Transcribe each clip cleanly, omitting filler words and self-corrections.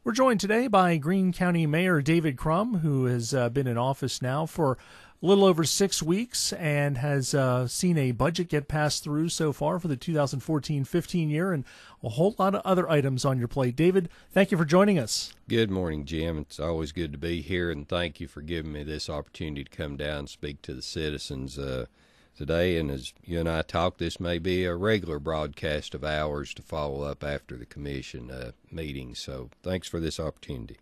We're joined today by Greene County Mayor David Crum, who has been in office now for a little over 6 weeks and has seen a budget get passed through so far for the 2014-15 year and a whole lot of other items on your plate. David, thank you for joining us. Good morning, Jim. It's always good to be here, and thank you for giving me this opportunity to come down and speak to the citizens today. And as you and I talk, this may be a regular broadcast of ours to follow up after the commission meeting. So thanks for this opportunity.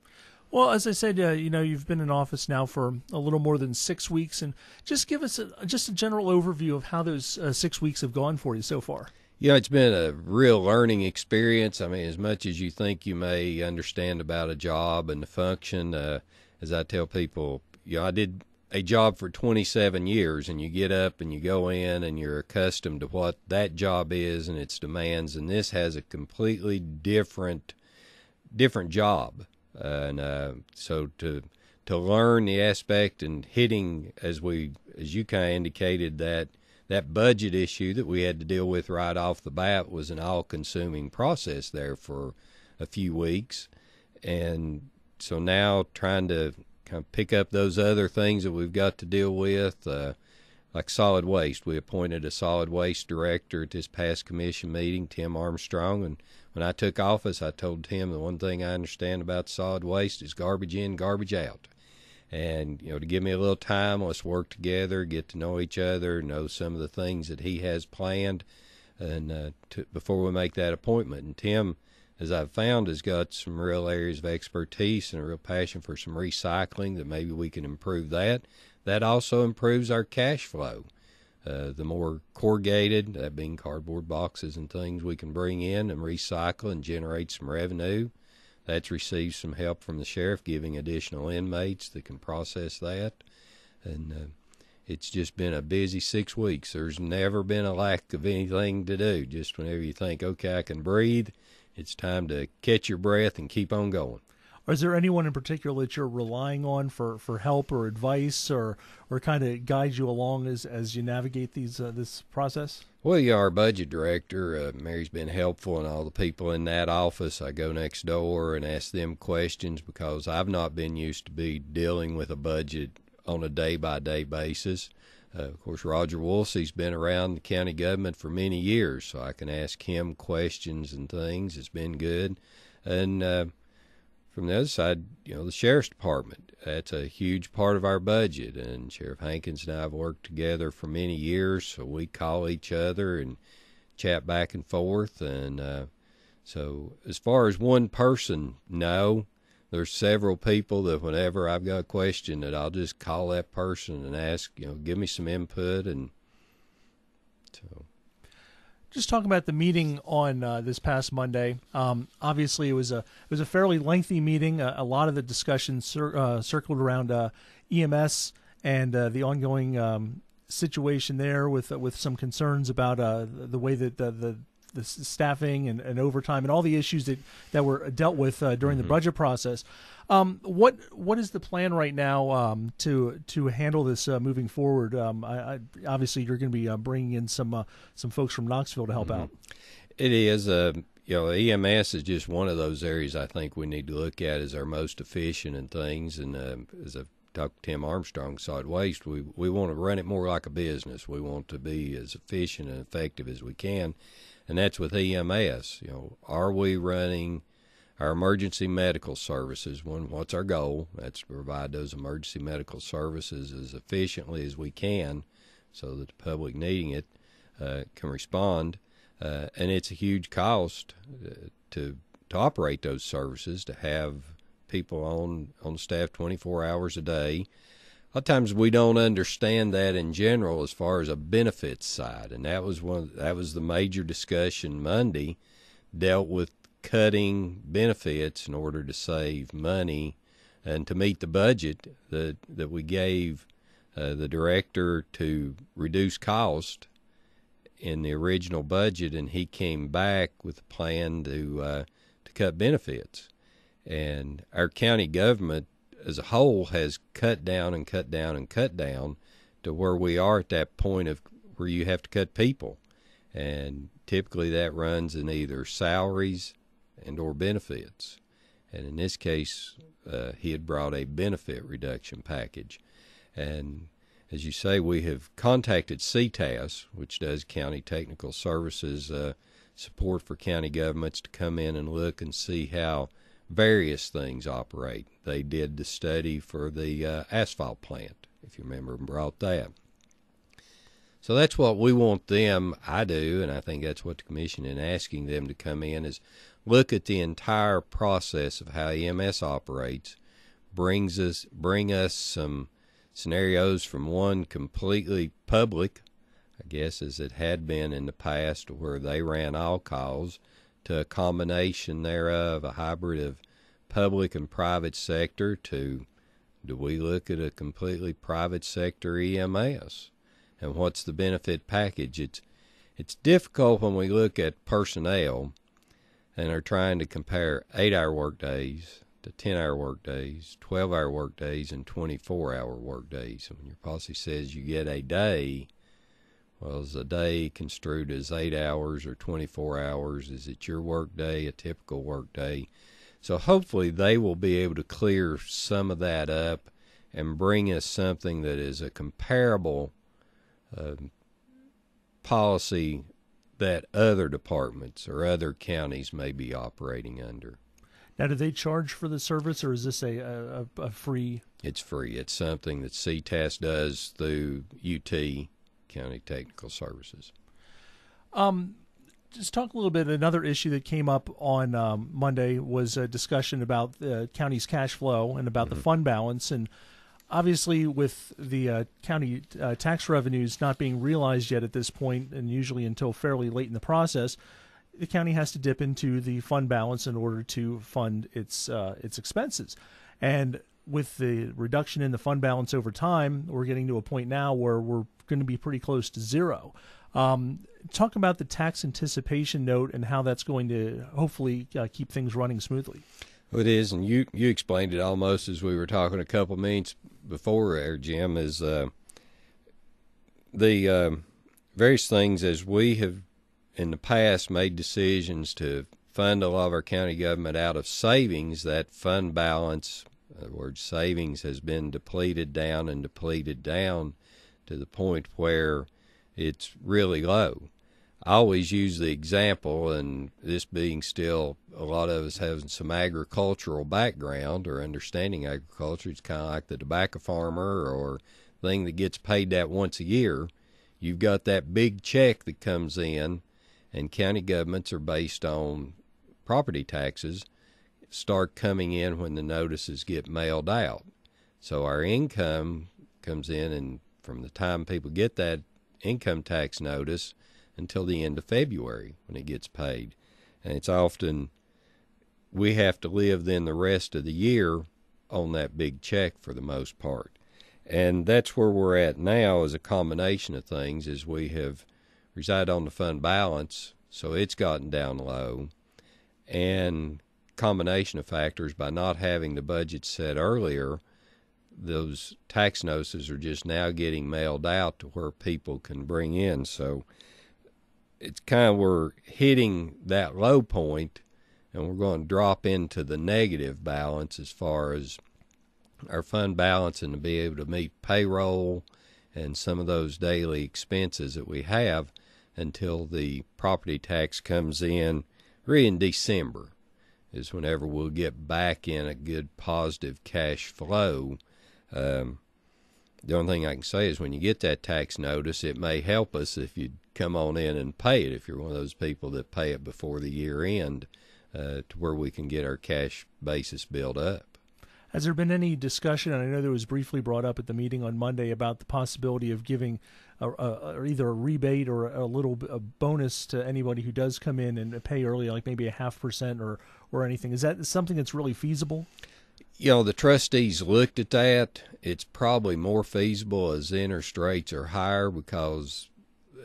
Well, as I said, you've been in office now for a little more than 6 weeks, and just give us just a general overview of how those 6 weeks have gone for you so far. Yeah, it's been a real learning experience. I mean, as much as you think you may understand about a job and the function, as I tell people, I did a job for 27 years, and you get up and you go in and you're accustomed to what that job is and its demands, and this has a completely different job. So to learn the aspect and hitting, as you kind of indicated, that budget issue that we had to deal with right off the bat was an all-consuming process there for a few weeks. And so now trying to kind of pick up those other things that we've got to deal with, like solid waste. We appointed a solid waste director at this past commission meeting, Tim Armstrong, and when I took office, I told Tim the one thing I understand about solid waste is garbage in, garbage out. And, to give me a little time, let's work together, get to know each other, know some of the things that he has planned and before we make that appointment. And Tim, as I've found, has got some real areas of expertise and a real passion for some recycling that maybe we can improve that. That also improves our cash flow. The more corrugated, that being cardboard boxes and things, we can bring in and recycle and generate some revenue. That's received some help from the sheriff, giving additional inmates that can process that. And it's just been a busy 6 weeks. There's never been a lack of anything to do. Just whenever you think, okay, I can breathe, it's time to catch your breath and keep on going. Is there anyone in particular that you're relying on for help or advice or kind of guide you along as you navigate this process? Well, yeah, our budget director, Mary's been helpful, and all the people in that office. I go next door and ask them questions because I've not been used to be dealing with a budget on a day-by-day basis. Of course, Roger Woolsey's been around the county government for many years, so I can ask him questions and things. It's been good. And from the other side, the sheriff's department, that's a huge part of our budget, and Sheriff Hankins and I have worked together for many years, so we call each other and chat back and forth. And so as far as one person, no, there's several people that whenever I've got a question that I'll just call that person and ask, give me some input. And so just talking about the meeting on this past Monday. Obviously, it was a fairly lengthy meeting. A lot of the discussion circled around EMS and the ongoing situation there, with some concerns about the way that the staffing and overtime and all the issues that were dealt with during the budget process. What is the plan right now to handle this moving forward? Obviously, you're going to be bringing in some folks from Knoxville to help out. It is. EMS is just one of those areas I think we need to look at as our most efficient and things. And as I've talked to Tim Armstrong, Solid Waste, we want to run it more like a business. We want to be as efficient and effective as we can. And that's with EMS. Are we running our emergency medical services? What's our goal? That's to provide those emergency medical services as efficiently as we can so that the public needing it can respond. And it's a huge cost to operate those services, to have people on staff 24 hours a day. A lot of times we don't understand that in general as far as a benefits side, and that was the major discussion Monday, dealt with cutting benefits in order to save money and to meet the budget that we gave the director to reduce cost in the original budget, and he came back with a plan to cut benefits. And our county government as a whole has cut down and cut down and cut down to where we are at that point of where you have to cut people. And typically that runs in either salaries and or benefits. And in this case, he had brought a benefit reduction package. And as you say, we have contacted CTAS, which does County Technical Services support for county governments, to come in and look and see how various things operate. They did the study for the asphalt plant, if you remember, and brought that. So that's what we want them, I do, and I think that's what the commission is asking them to come in, is look at the entire process of how EMS operates, bring us some scenarios from one completely public, I guess as it had been in the past where they ran all calls, to a combination thereof, a hybrid of public and private sector, to do we look at a completely private sector EMS? And what's the benefit package? It's difficult when we look at personnel and are trying to compare 8-hour work days to 10-hour work days, 12-hour work days, and 24-hour work days. When your policy says you get a day, well, is a day construed as 8 hours or 24 hours? Is it your work day, a typical work day? So hopefully they will be able to clear some of that up and bring us something that is a comparable policy that other departments or other counties may be operating under. Now, do they charge for the service, or is this a free? It's free. It's something that CTAS does through UT, County Technical Services. Just talk a little bit. Another issue that came up on Monday was a discussion about the county's cash flow and about the fund balance. And obviously, with the county tax revenues not being realized yet at this point, and usually until fairly late in the process, the county has to dip into the fund balance in order to fund its expenses. And with the reduction in the fund balance over time, we're getting to a point now where we're going to be pretty close to zero. Talk about the tax anticipation note and how that's going to hopefully keep things running smoothly. Well, it is, and you explained it almost as we were talking a couple of minutes before there, Jim, is the various things as we have in the past made decisions to fund a lot of our county government out of savings. That fund balance, in other words, savings, has been depleted down to the point where it's really low. I always use the example, and this being still a lot of us having some agricultural background or understanding agriculture, it's kind of like the tobacco farmer or thing that gets paid that once a year. You've got that big check that comes in, and county governments are based on property taxes, start coming in when the notices get mailed out. So our income comes in, and from the time people get that income tax notice until the end of February when it gets paid. And it's often we have to live then the rest of the year on that big check for the most part. And that's where we're at now, is a combination of things, is we have reside on the fund balance, so it's gotten down low, and combination of factors, by not having the budget set earlier, those tax notices are just now getting mailed out to where people can bring in. So it's kind of, we're hitting that low point, and we're going to drop into the negative balance as far as our fund balance, and to be able to meet payroll and some of those daily expenses that we have until the property tax comes in. Really in December is whenever we'll get back in a good positive cash flow. The only thing I can say is when you get that tax notice, it may help us if you come on in and pay it, if you're one of those people that pay it before the year end, to where we can get our cash basis built up. Has there been any discussion, and I know that was briefly brought up at the meeting on Monday, about the possibility of giving either a rebate or a little bonus to anybody who does come in and pay early, like maybe 0.5% or anything? Is that something that's really feasible? You know, the trustees looked at that. It's probably more feasible as interest rates are higher, because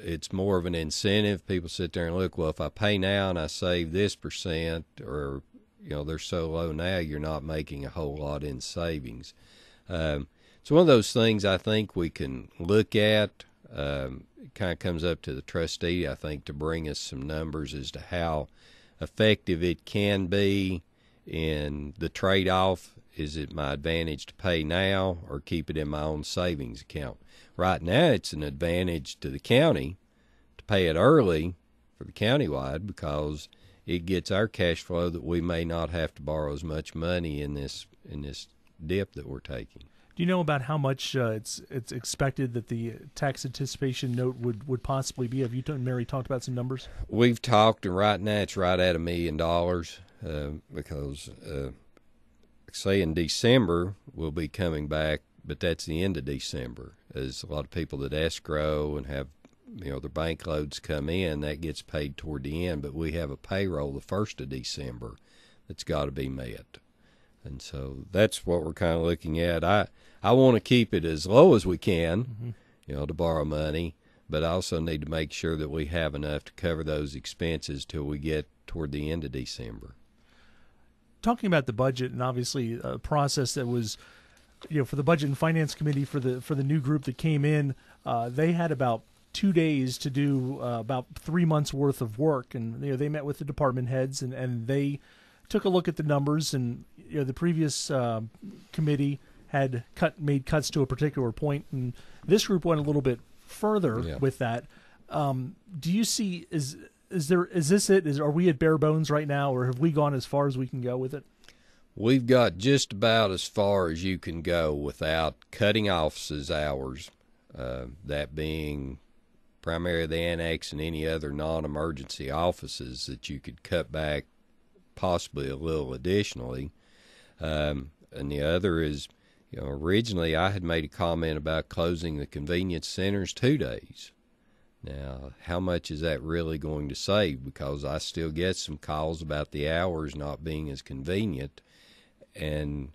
it's more of an incentive. People sit there and look, well, if I pay now and I save this percent, or you know, they're so low now, you're not making a whole lot in savings. It's one of those things I think we can look at. It kind of comes up to the trustee, I think, to bring us some numbers as to how effective it can be And the trade-off, is it my advantage to pay now or keep it in my own savings account? Right now, it's an advantage to the county to pay it early for the countywide, because it gets our cash flow that we may not have to borrow as much money in this dip that we're taking. Do you know about how much it's expected that the tax anticipation note would possibly be? Have you and Mary talked about some numbers? We've talked, and right now it's right at $1 million, because say in December we'll be coming back, but that's the end of December. There's a lot of people that escrow and have their bank loads come in, that gets paid toward the end, but we have a payroll the 1st of December that's got to be met. And so that's what we're kind of looking at. I want to keep it as low as we can, to borrow money, but I also need to make sure that we have enough to cover those expenses till we get toward the end of December. Talking about the budget, and obviously a process that was, for the Budget and Finance Committee, for the new group that came in, they had about 2 days to do about 3 months worth of work, and they met with the department heads, and they took a look at the numbers, and the previous committee had made cuts to a particular point, and this group went a little bit further with that. Do you see is this it? Are we at bare bones right now, or have we gone as far as we can go with it? We've got just about as far as you can go without cutting offices hours, that being primarily the annex and any other non-emergency offices that you could cut back possibly a little additionally. And the other is, originally I had made a comment about closing the convenience centers 2 days. Now, how much is that really going to save? Because I still get some calls about the hours not being as convenient, and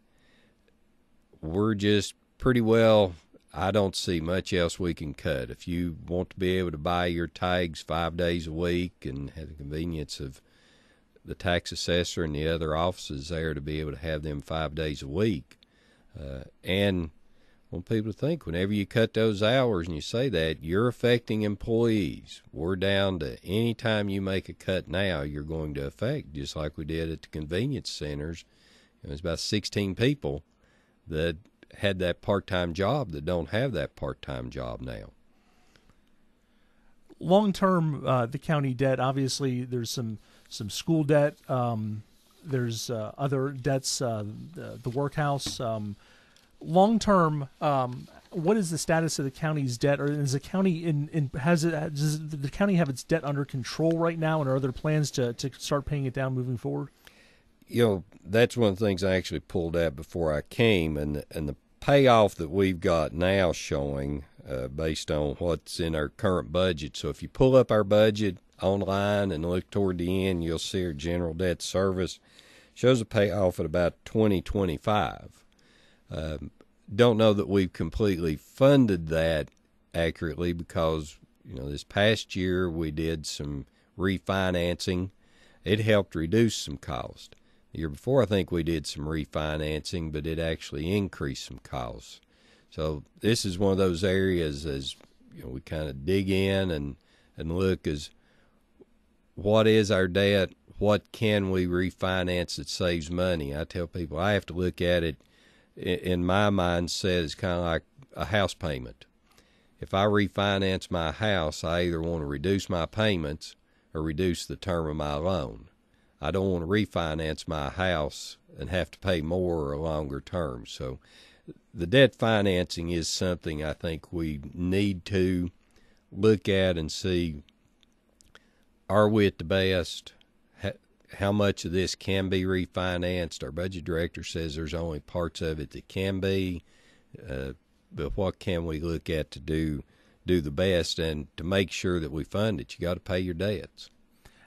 we're just pretty well, I don't see much else we can cut. If you want to be able to buy your tags 5 days a week and have the convenience of the tax assessor and the other offices there to be able to have them 5 days a week, and I want people to think, whenever you cut those hours and you say that, you're affecting employees. We're down to any time you make a cut now, you're going to affect, just like we did at the convenience centers. It was about 16 people that had that part-time job that don't have that part-time job now. Long-term, the county debt, obviously there's some school debt. There's other debts, the workhouse. Long-term, what is the status of the county's debt? Or is the county does the county have its debt under control right now, and are there plans to start paying it down moving forward? That's one of the things I actually pulled out before I came, and the payoff that we've got now showing based on what's in our current budget. So if you pull up our budget online and look toward the end, you'll see our general debt service shows a payoff at about 2025. Don't know that we've completely funded that accurately, because this past year we did some refinancing. It helped reduce some cost. The year before, I think we did some refinancing, but it actually increased some costs. So this is one of those areas, as we kind of dig in and look, as what is our debt, what can we refinance that saves money. I tell people I have to look at it in my mindset as kind of like a house payment. If I refinance my house, I either want to reduce my payments or reduce the term of my loan. I don't want to refinance my house and have to pay more or a longer term. So the debt financing is something I think we need to look at and see, are we at the best? How much of this can be refinanced? Our budget director says there's only parts of it that can be, but what can we look at to do the best and to make sure that we fund it? You got to pay your debts.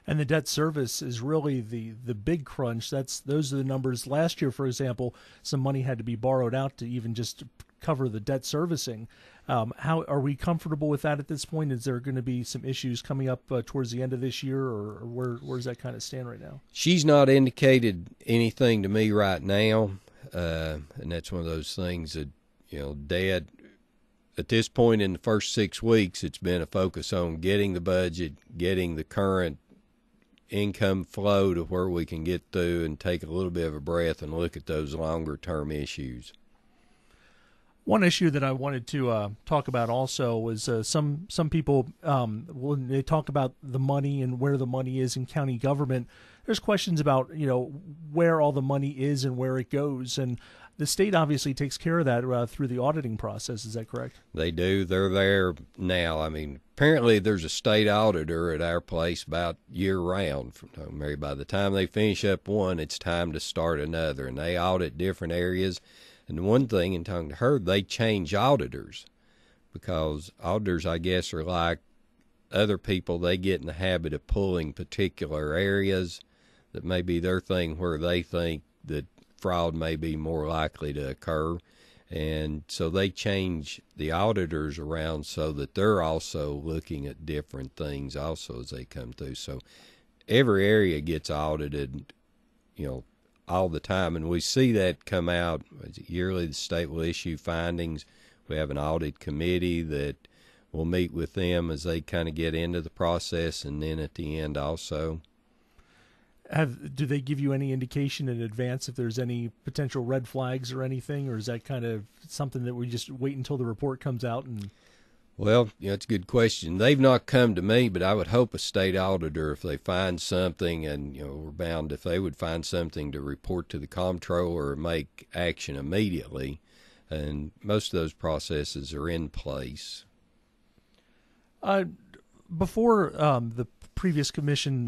And the debt service is really the big crunch. Those are the numbers. Last year, for example, some money had to be borrowed out to even just cover the debt servicing. How are we comfortable with that at this point? Is there going to be some issues coming up towards the end of this year, or where's that kind of stand right now? She's not indicated anything to me right now, and that's one of those things that, Dad, at this point in the first 6 weeks, it's been a focus on getting the budget, getting the current income flow to where we can get through and take a little bit of a breath and look at those longer-term issues. One issue that I wanted to talk about also was some people, when they talk about the money and where the money is in county government, there's questions about, where all the money is and where it goes. And the state obviously takes care of that through the auditing process. Is that correct? They do. They're there now. I mean, apparently there's a state auditor at our place about year-round. By the time they finish up one, it's time to start another. And they audit different areas. And one thing, in talking to her, they change auditors because auditors, I guess, are like other people. They get in the habit of pulling particular areas that may be their thing where they think that fraud may be more likely to occur. And so they change the auditors around so that they're also looking at different things also as they come through. So every area gets audited, all the time, and we see that come out yearly. The state will issue findings. We have an audit committee that will meet with them as they kind of get into the process, and then at the end also. Do they give you any indication in advance if there's any potential red flags or anything, or is that kind of something that we just wait until the report comes out? And well, it's a good question. They've not come to me, but I would hope a state auditor, if they find something, and we're bound, if they would find something to report to the comptroller or make action immediately, and most of those processes are in place. Before the previous commission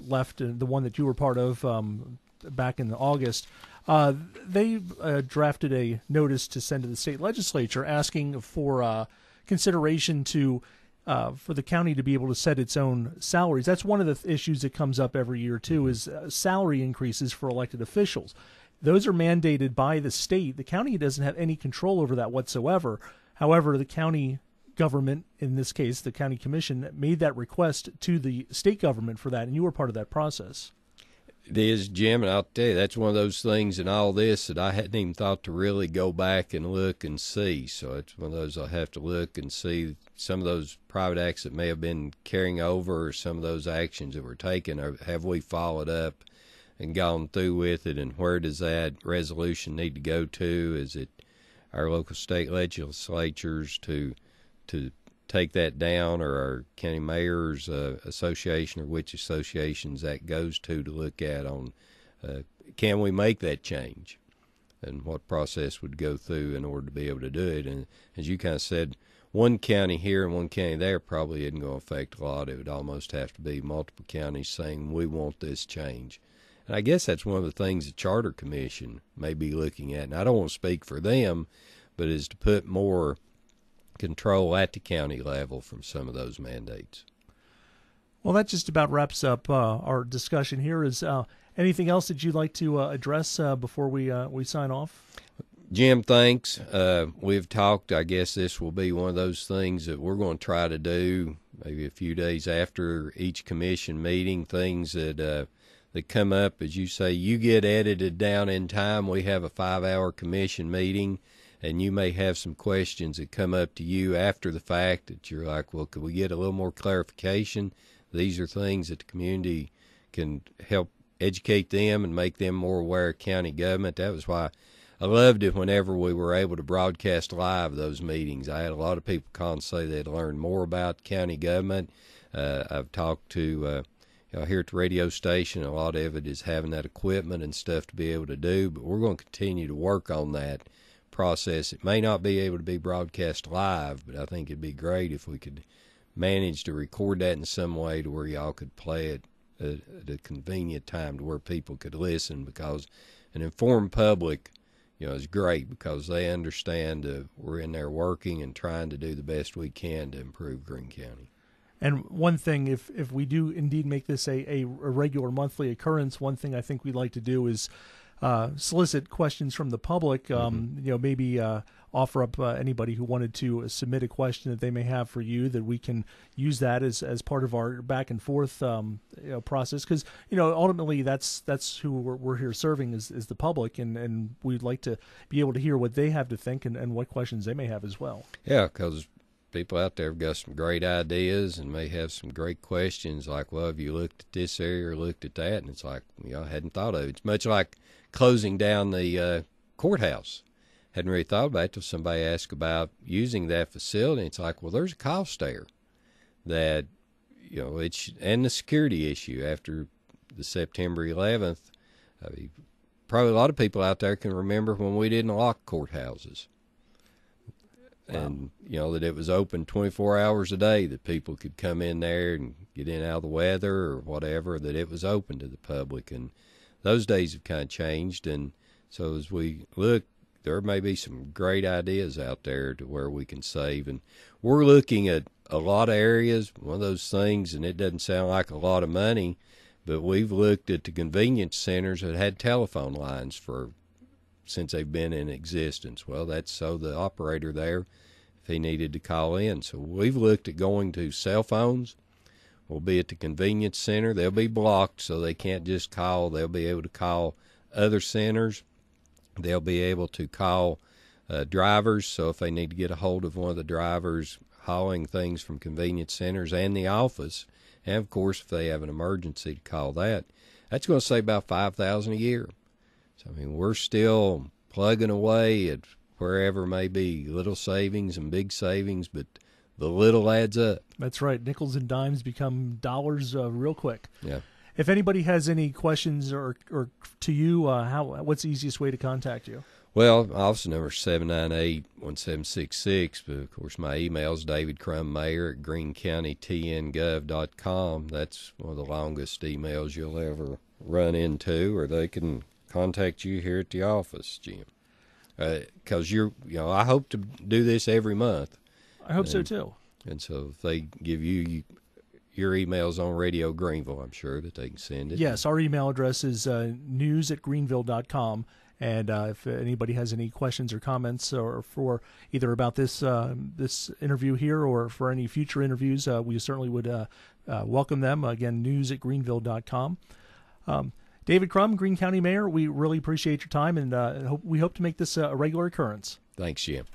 left, the one that you were part of back in August, they drafted a notice to send to the state legislature asking for consideration for the county to be able to set its own salaries. That's one of the issues that comes up every year too, is salary increases for elected officials. Those are mandated by the state. The county doesn't have any control over that whatsoever. However, the county government, in this case the county commission, made that request to the state government for that, and you were part of that process. It is, Jim, and I'll tell you, that's one of those things in all this that I hadn't even thought to really go back and look and see. So it's one of those I'll have to look and see some of those private acts that may have been carrying over, or some of those actions that were taken. Have we followed up and gone through with it, and where does that resolution need to go to? Is it our local state legislatures to take that down, or our county mayor's association, or which associations that goes to look at on can we make that change, and what process would go through in order to be able to do it. And as you kind of said, one county here and one county there probably isn't going to affect a lot. It would almost have to be multiple counties saying we want this change. And I guess that's one of the things the Charter Commission may be looking at, and I don't want to speak for them, but is to put more control at the county level from some of those mandates. Well, that just about wraps up our discussion here. Is anything else that you'd like to address before we sign off? Jim, thanks. We've talked. I guess this will be one of those things that we're going to try to do maybe a few days after each commission meeting, things that come up. As you say, you get edited down in time. We have a 5-hour commission meeting, and you may have some questions that come up to you after the fact that you're like, well, could we get a little more clarification? These are things that the community can help educate them and make them more aware of county government. That was why I loved it whenever we were able to broadcast live those meetings. I had a lot of people call and say they'd learned more about county government. I've talked to here at the radio station, a lot of it is having that equipment and stuff to be able to do, but we're going to continue to work on that process. It may not be able to be broadcast live, but I think it'd be great if we could manage to record that in some way to where y'all could play it at a convenient time to where people could listen, because an informed public is great, because they understand we're in there working and trying to do the best we can to improve Greene County. And one thing, if we do indeed make this a regular monthly occurrence, one thing I think we'd like to do is solicit questions from the public. Maybe offer up anybody who wanted to submit a question that they may have for you, that we can use that as part of our back and forth process. Because ultimately that's who we're here serving is the public, and we'd like to be able to hear what they have to think and what questions they may have as well. Yeah, because people out there have got some great ideas and may have some great questions like, well, have you looked at this area or looked at that? And it's like, I hadn't thought of it. It's much like closing down the courthouse. Hadn't really thought about it till somebody asked about using that facility. It's like, well, there's a cost there that, and the security issue after the September 11th. I mean, probably a lot of people out there can remember when we didn't lock courthouses. Wow. And, that it was open 24 hours a day, that people could come in there and get in out of the weather or whatever, that it was open to the public. And those days have kind of changed. And so as we look, there may be some great ideas out there to where we can save. And we're looking at a lot of areas, one of those things, and it doesn't sound like a lot of money, but we've looked at the convenience centers that had telephone lines since they've been in existence. Well, that's so the operator there, if he needed to call in. So we've looked at going to cell phones. We'll be at the convenience center. They'll be blocked, so they can't just call. They'll be able to call other centers. They'll be able to call drivers, so if they need to get a hold of one of the drivers hauling things from convenience centers and the office, and of course if they have an emergency to call that, that's going to save about $5,000 a year. So I mean, we're still plugging away at wherever may be little savings and big savings, but the little adds up. That's right. Nickels and dimes become dollars real quick. Yeah. If anybody has any questions or to you, what's the easiest way to contact you? Well, office number is 798-1766, but of course my email is davidcrummmayor@greenecountytngov.com. That's one of the longest emails you'll ever run into, or they can contact you here at the office, Jim. Because I hope to do this every month. I hope so too. And so if they give you your email's on Radio Greenville, I'm sure that they can send it. Yes, our email address is news@greenville.com. And if anybody has any questions or comments, or for either about this interview here or for any future interviews, we certainly would welcome them. Again, news@greenville.com. David Crum, Greene County Mayor, we really appreciate your time, and we hope to make this a regular occurrence. Thanks, Jim.